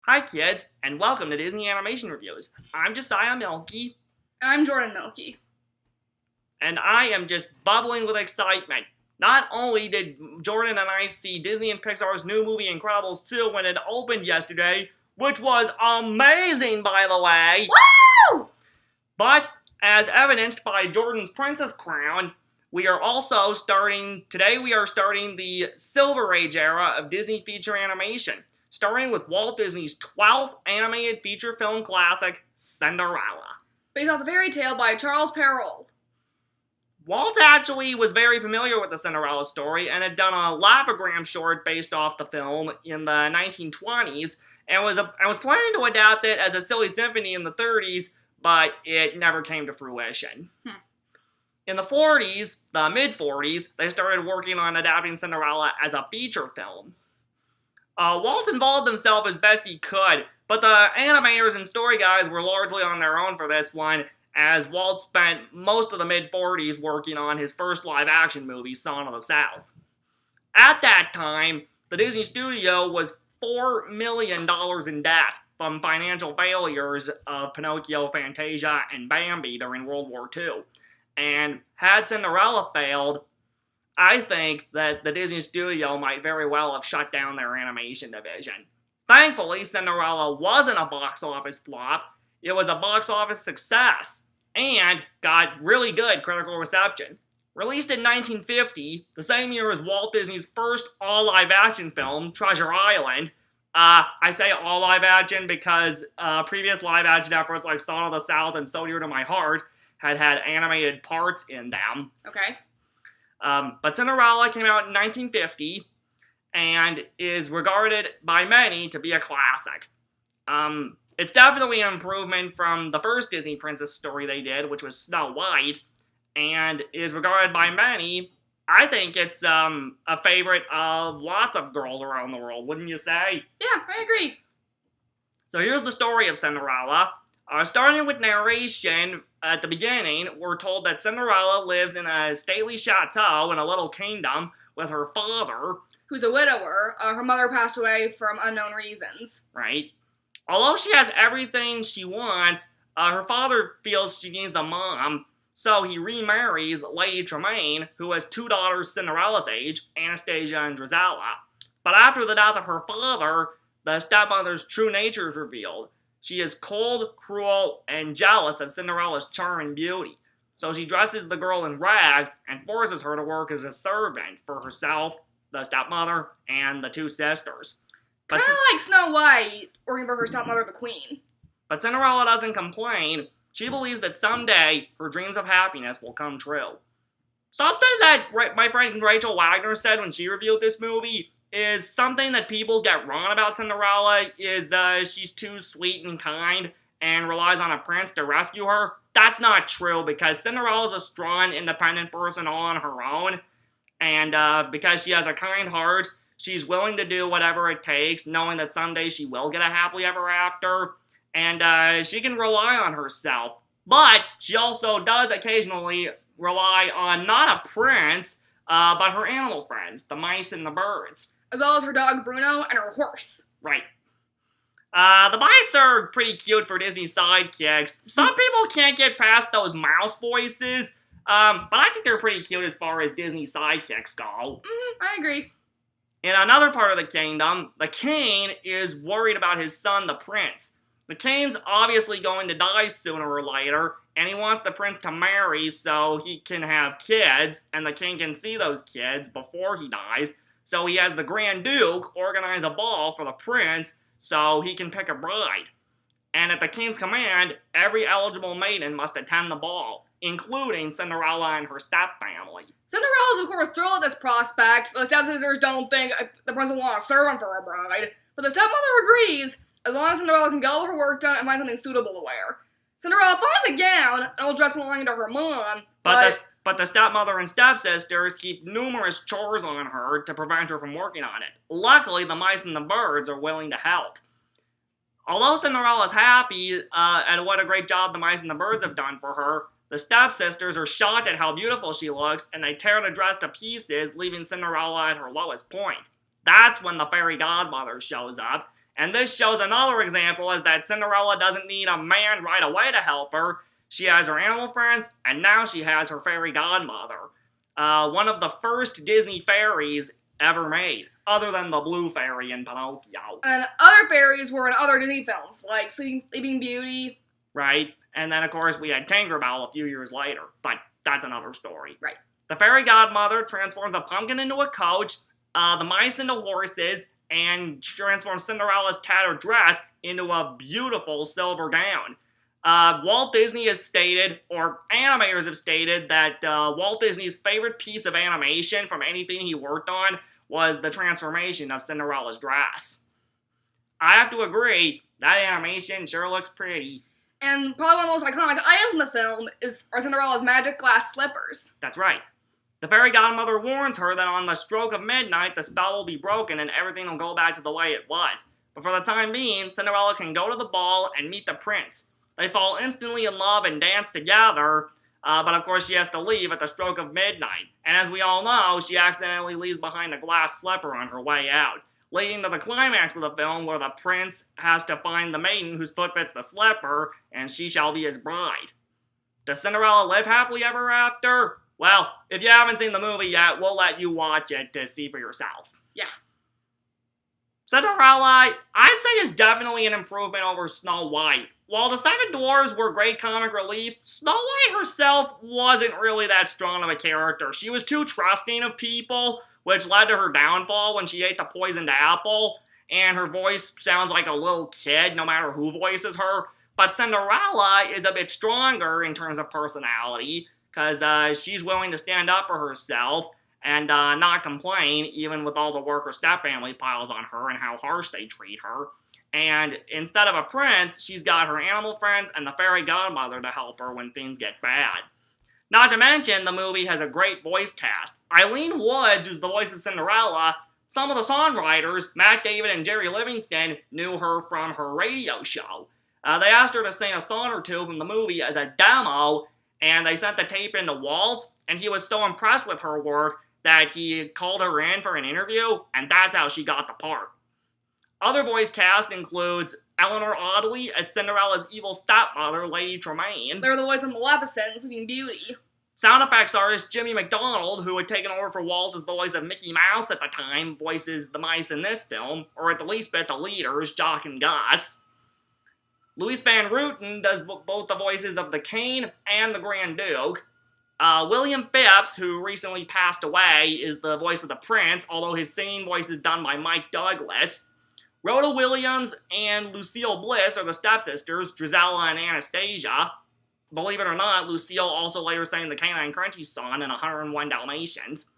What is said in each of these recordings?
Hi kids, and welcome to Disney Animation Reviews. I'm Josiah Milky. And I'm Jordan Milky. And I am just bubbling with excitement. Not only did Jordan and I see Disney and Pixar's new movie Incredibles 2 when it opened yesterday, which was amazing by the way. Woo! But, as evidenced by Jordan's Princess Crown, we are starting the Silver Age era of Disney feature animation, starting with Walt Disney's 12th animated feature film classic, Cinderella. Based off the fairy tale by Charles Perrault. Walt actually was very familiar with the Cinderella story and had done a lapogram short based off the film in the 1920s and was planning to adapt it as a silly symphony in the 30s, but it never came to fruition. In the 40s, the mid-40s, they started working on adapting Cinderella as a feature film. Walt involved himself as best he could, but the animators and story guys were largely on their own for this one, as Walt spent most of the mid-40s working on his first live-action movie, Song of the South. At that time, the Disney studio was $4 million in debt from financial failures of Pinocchio, Fantasia, and Bambi during World War II. And had Cinderella failed, I think that the Disney studio might very well have shut down their animation division. Thankfully, Cinderella wasn't a box office flop. It was a box office success and got really good critical reception. Released in 1950, the same year as Walt Disney's first all-live-action film, Treasure Island. I say all-live-action because previous live-action efforts like Song of the South and So Dear to My Heart had animated parts in them. Okay. But Cinderella came out in 1950 and is regarded by many to be a classic. It's definitely an improvement from the first Disney princess story they did, which was Snow White, and is regarded by many. I think it's a favorite of lots of girls around the world, wouldn't you say? Yeah, I agree. So here's the story of Cinderella. Starting with narration, at the beginning, we're told that Cinderella lives in a stately chateau in a little kingdom with her father, who's a widower. Her mother passed away from unknown reasons. Right. Although she has everything she wants, her father feels she needs a mom, so he remarries Lady Tremaine, who has two daughters Cinderella's age, Anastasia and Drizella. But after the death of her father, the stepmother's true nature is revealed. She is cold, cruel, and jealous of Cinderella's charm and beauty. So she dresses the girl in rags and forces her to work as a servant for herself, the stepmother, and the two sisters. Kind of like Snow White, working for her stepmother, the Queen. But Cinderella doesn't complain. She believes that someday her dreams of happiness will come true. Something that my friend Rachel Wagner said when she reviewed this movie is something that people get wrong about Cinderella is she's too sweet and kind and relies on a prince to rescue her. That's not true because Cinderella's a strong, independent person all on her own. And because she has a kind heart, she's willing to do whatever it takes, knowing that someday she will get a happily ever after. And she can rely on herself. But she also does occasionally rely on not a prince, but her animal friends, the mice and the birds. As well as her dog Bruno and her horse. Right. The mice are pretty cute for Disney sidekicks. Some people can't get past those mouse voices, but I think they're pretty cute as far as Disney sidekicks go. I agree. In another part of the kingdom, the king is worried about his son, the prince. The king's obviously going to die sooner or later, and he wants the prince to marry so he can have kids, and the king can see those kids before he dies. So he has the Grand Duke organize a ball for the prince so he can pick a bride. And at the king's command, every eligible maiden must attend the ball, including Cinderella and her stepfamily. Cinderella's, of course, thrilled at this prospect. The stepsisters don't think the prince will want a servant for a bride, but the stepmother agrees, as long as Cinderella can get all her work done and find something suitable to wear. Cinderella finds a gown, an old dress belonging to her mom, But the stepmother and stepsisters keep numerous chores on her to prevent her from working on it. Luckily, the mice and the birds are willing to help. Although Cinderella's happy at what a great job the mice and the birds have done for her, the stepsisters are shocked at how beautiful she looks, and they tear the dress to pieces, leaving Cinderella at her lowest point. That's when the fairy godmother shows up, And this shows another example is that Cinderella doesn't need a man right away to help her. She has her animal friends, and now she has her fairy godmother. One of the first Disney fairies ever made, other than the blue fairy in Pinocchio. And other fairies were in other Disney films, like Sleeping Beauty. Right? And then, of course, we had Tinkerbell a few years later, but that's another story. Right. The fairy godmother transforms a pumpkin into a coach, the mice into horses, and transforms Cinderella's tattered dress into a beautiful silver gown. Walt Disney has stated, or animators have stated, that Walt Disney's favorite piece of animation from anything he worked on was the transformation of Cinderella's dress. I have to agree, that animation sure looks pretty. And probably one of the most iconic items in the film are Cinderella's magic glass slippers. That's right. The fairy godmother warns her that on the stroke of midnight, the spell will be broken and everything will go back to the way it was. But for the time being, Cinderella can go to the ball and meet the prince. They fall instantly in love and dance together, but of course she has to leave at the stroke of midnight. And as we all know, she accidentally leaves behind a glass slipper on her way out, leading to the climax of the film where the prince has to find the maiden whose foot fits the slipper, and she shall be his bride. Does Cinderella live happily ever after? Well, if you haven't seen the movie yet, we'll let you watch it to see for yourself. Yeah. Cinderella, I'd say, is definitely an improvement over Snow White. While the Seven Dwarfs were great comic relief, Snow White herself wasn't really that strong of a character. She was too trusting of people, which led to her downfall when she ate the poisoned apple, and her voice sounds like a little kid no matter who voices her. But Cinderella is a bit stronger in terms of personality, because she's willing to stand up for herself and not complain, even with all the work her stepfamily piles on her and how harsh they treat her. And instead of a prince, she's got her animal friends and the fairy godmother to help her when things get bad. Not to mention, the movie has a great voice cast. Eileen Woods, who's the voice of Cinderella, some of the songwriters, Matt David and Jerry Livingston, knew her from her radio show. They asked her to sing a song or two from the movie as a demo, and they sent the tape in to Walt, and he was so impressed with her work that he called her in for an interview, and that's how she got the part. Other voice cast includes Eleanor Audley as Cinderella's evil stepmother, Lady Tremaine. They were the voice of Maleficent in Sleeping Beauty. Sound effects artist Jimmy McDonald, who had taken over for Walt as the voice of Mickey Mouse at the time, voices the mice in this film, or at the least bit the leaders, Jock and Gus. Louise Van Rooten does both the voices of the King and the Grand Duke. William Phipps, who recently passed away, is the voice of the Prince, although his singing voice is done by Mike Douglas. Rhoda Williams and Lucille Bliss are the stepsisters, Drizella and Anastasia. Believe it or not, Lucille also later sang the Canine Crunchy song in 101 Dalmatians.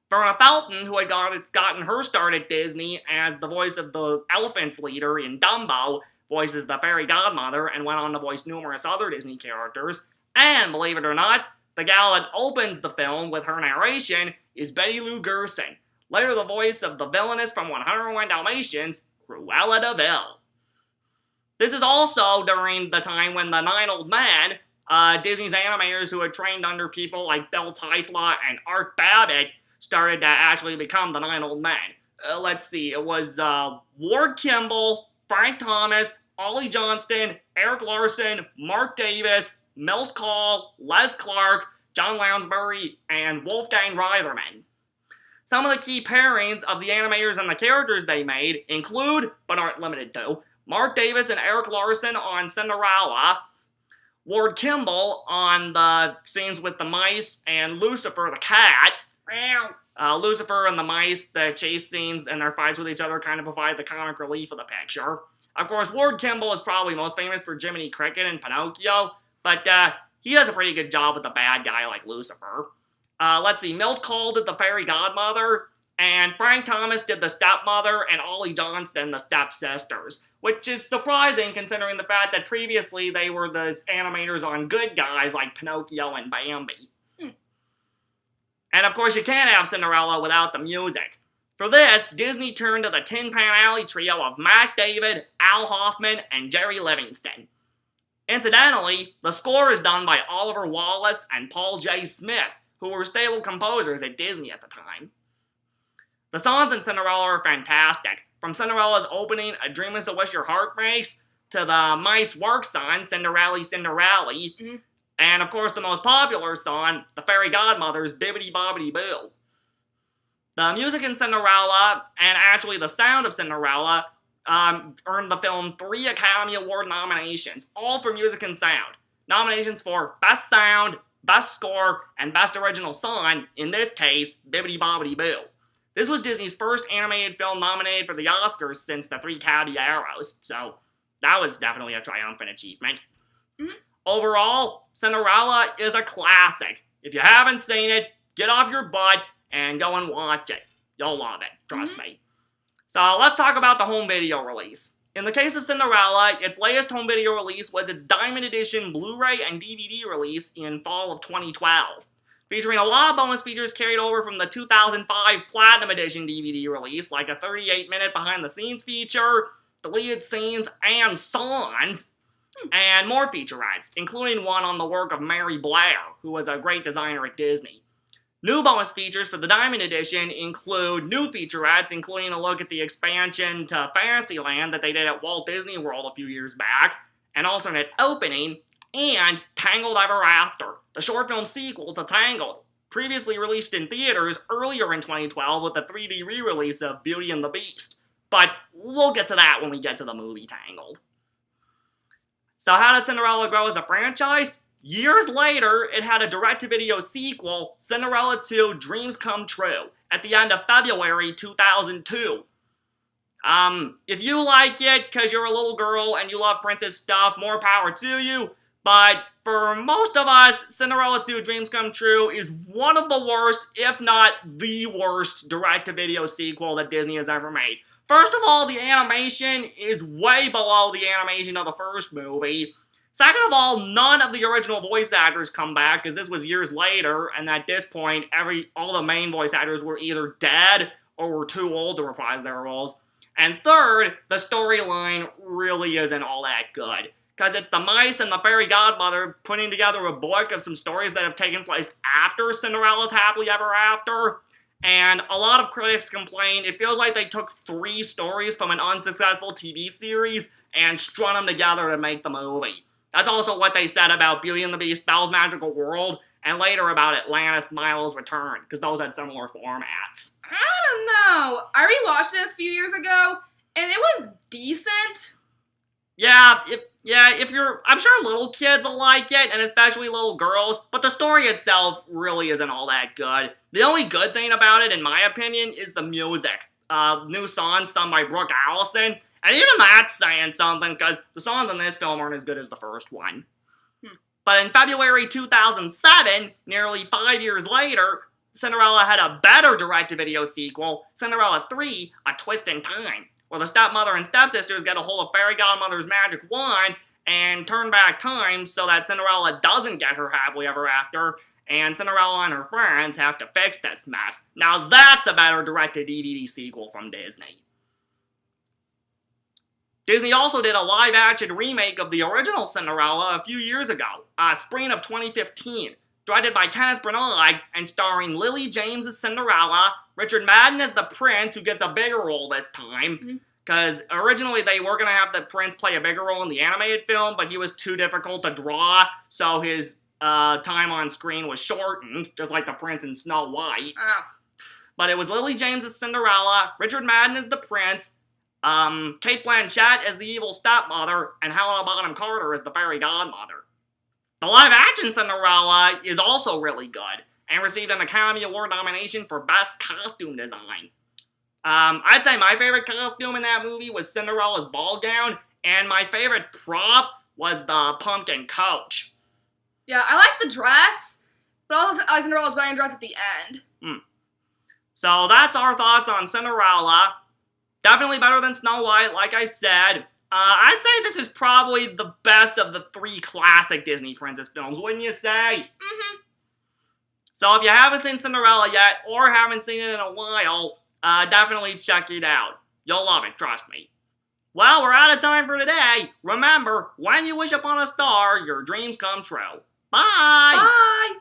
Verna Felton, who had gotten her start at Disney as the voice of the elephant's leader in Dumbo, voices the fairy godmother and went on to voice numerous other Disney characters. And, believe it or not, the gal that opens the film with her narration is Betty Lou Gerson, later the voice of the villainess from 101 Dalmatians, Cruella de Vil. This is also during the time when the Nine Old Men, Disney's animators who had trained under people like Bill Teitla and Art Babbitt, started to actually become the Nine Old Men. Let's see, it was Ward Kimball, Frank Thomas, Ollie Johnston, Eric Larson, Mark Davis, Milt Kahl, Les Clark, John Lounsbury, and Wolfgang Reitherman. Some of the key pairings of the animators and the characters they made include, but aren't limited to, Mark Davis and Eric Larson on Cinderella, Ward Kimball on the scenes with the mice and Lucifer the cat. Lucifer and the mice, the chase scenes and their fights with each other kind of provide the comic relief of the picture. Of course, Ward Kimball is probably most famous for Jiminy Cricket and Pinocchio, but he does a pretty good job with a bad guy like Lucifer. Let's see, Milt Kahl did the fairy godmother, and Frank Thomas did the stepmother, and Ollie Johnston the stepsisters, which is surprising considering the fact that previously they were the animators on good guys like Pinocchio and Bambi. And of course, you can't have Cinderella without the music. For this, Disney turned to the Tin Pan Alley trio of Matt David, Al Hoffman, and Jerry Livingston. Incidentally, the score is done by Oliver Wallace and Paul J. Smith, who were stable composers at Disney at the time. The songs in Cinderella are fantastic. From Cinderella's opening, A Dream is a Wish Your Heart Makes, to the mice work song, Cinderella, Cinderella, and of course the most popular song, the fairy godmother's Bibbidi Bobbidi Boo. The music in Cinderella, and actually the sound of Cinderella, earned the film 3 Academy Award nominations, all for music and sound. Nominations for Best Sound, Best Score, and Best Original Song, in this case, Bibbidi Bobbidi Boo. This was Disney's first animated film nominated for the Oscars since the 3 Caballeros, so that was definitely a triumphant achievement. Overall, Cinderella is a classic. If you haven't seen it, get off your butt and go and watch it. You'll love it, trust me. So let's talk about the home video release. In the case of Cinderella, its latest home video release was its Diamond Edition Blu-ray and DVD release in fall of 2012, featuring a lot of bonus features carried over from the 2005 Platinum Edition DVD release, like a 38-minute behind-the-scenes feature, deleted scenes, and songs, and more featurettes, including one on the work of Mary Blair, who was a great designer at Disney. New bonus features for the Diamond Edition include new featurettes, including a look at the expansion to Fantasyland that they did at Walt Disney World a few years back, an alternate opening, and Tangled Ever After, the short film sequel to Tangled, previously released in theaters earlier in 2012 with the 3D re-release of Beauty and the Beast. But we'll get to that when we get to the movie Tangled. So how did Cinderella grow as a franchise? Years later, it had a direct-to-video sequel, Cinderella 2 Dreams Come True, at the end of February 2002. If you like it because you're a little girl and you love princess stuff, more power to you. But for most of us, Cinderella 2 Dreams Come True is one of the worst, if not the worst, direct-to-video sequel that Disney has ever made. First of all, the animation is way below the animation of the first movie. Second of all, none of the original voice actors come back, because this was years later, and at this point, all the main voice actors were either dead or were too old to reprise their roles. And third, the storyline really isn't all that good, because it's the mice and the fairy godmother putting together a book of some stories that have taken place after Cinderella's Happily Ever After. And a lot of critics complain it feels like they took 3 stories from an unsuccessful TV series and strung them together to make the movie. That's also what they said about Beauty and the Beast, Belle's Magical World, and later about Atlantis, Milo's Return, because those had similar formats. I don't know. I rewatched it a few years ago, and it was decent. I'm sure little kids will like it, and especially little girls, but the story itself really isn't all that good. The only good thing about it, in my opinion, is the music. New songs sung by Brooke Allison, and even that's saying something, because the songs in this film aren't as good as the first one. But in February 2007, nearly 5 years later, Cinderella had a better direct-to-video sequel, Cinderella 3, A Twist in Time, where the stepmother and stepsisters get a hold of Fairy Godmother's magic wand and turn back time so that Cinderella doesn't get her happily ever after, and Cinderella and her friends have to fix this mess. Now that's a better direct-to-DVD sequel from Disney. Disney also did a live-action remake of the original Cinderella a few years ago, spring of 2015, directed by Kenneth Branagh and starring Lily James as Cinderella, Richard Madden as the prince, who gets a bigger role this time, because originally they were going to have the prince play a bigger role in the animated film, but he was too difficult to draw, so his time on screen was shortened, just like the prince in Snow White. But it was Lily James as Cinderella, Richard Madden as the prince, Cate Blanchett as the evil stepmother, and Helena Bonham Carter as the fairy godmother. The live-action Cinderella is also really good, and received an Academy Award nomination for Best Costume Design. I'd say my favorite costume in that movie was Cinderella's ball gown, and my favorite prop was the pumpkin coach. Yeah, I like the dress, but also Cinderella's wedding dress at the end. So that's our thoughts on Cinderella. Definitely better than Snow White, like I said. I'd say this is probably the best of the 3 classic Disney princess films, wouldn't you say? So if you haven't seen Cinderella yet, or haven't seen it in a while, definitely check it out. You'll love it, trust me. Well, we're out of time for today. Remember, when you wish upon a star, your dreams come true. Bye! Bye!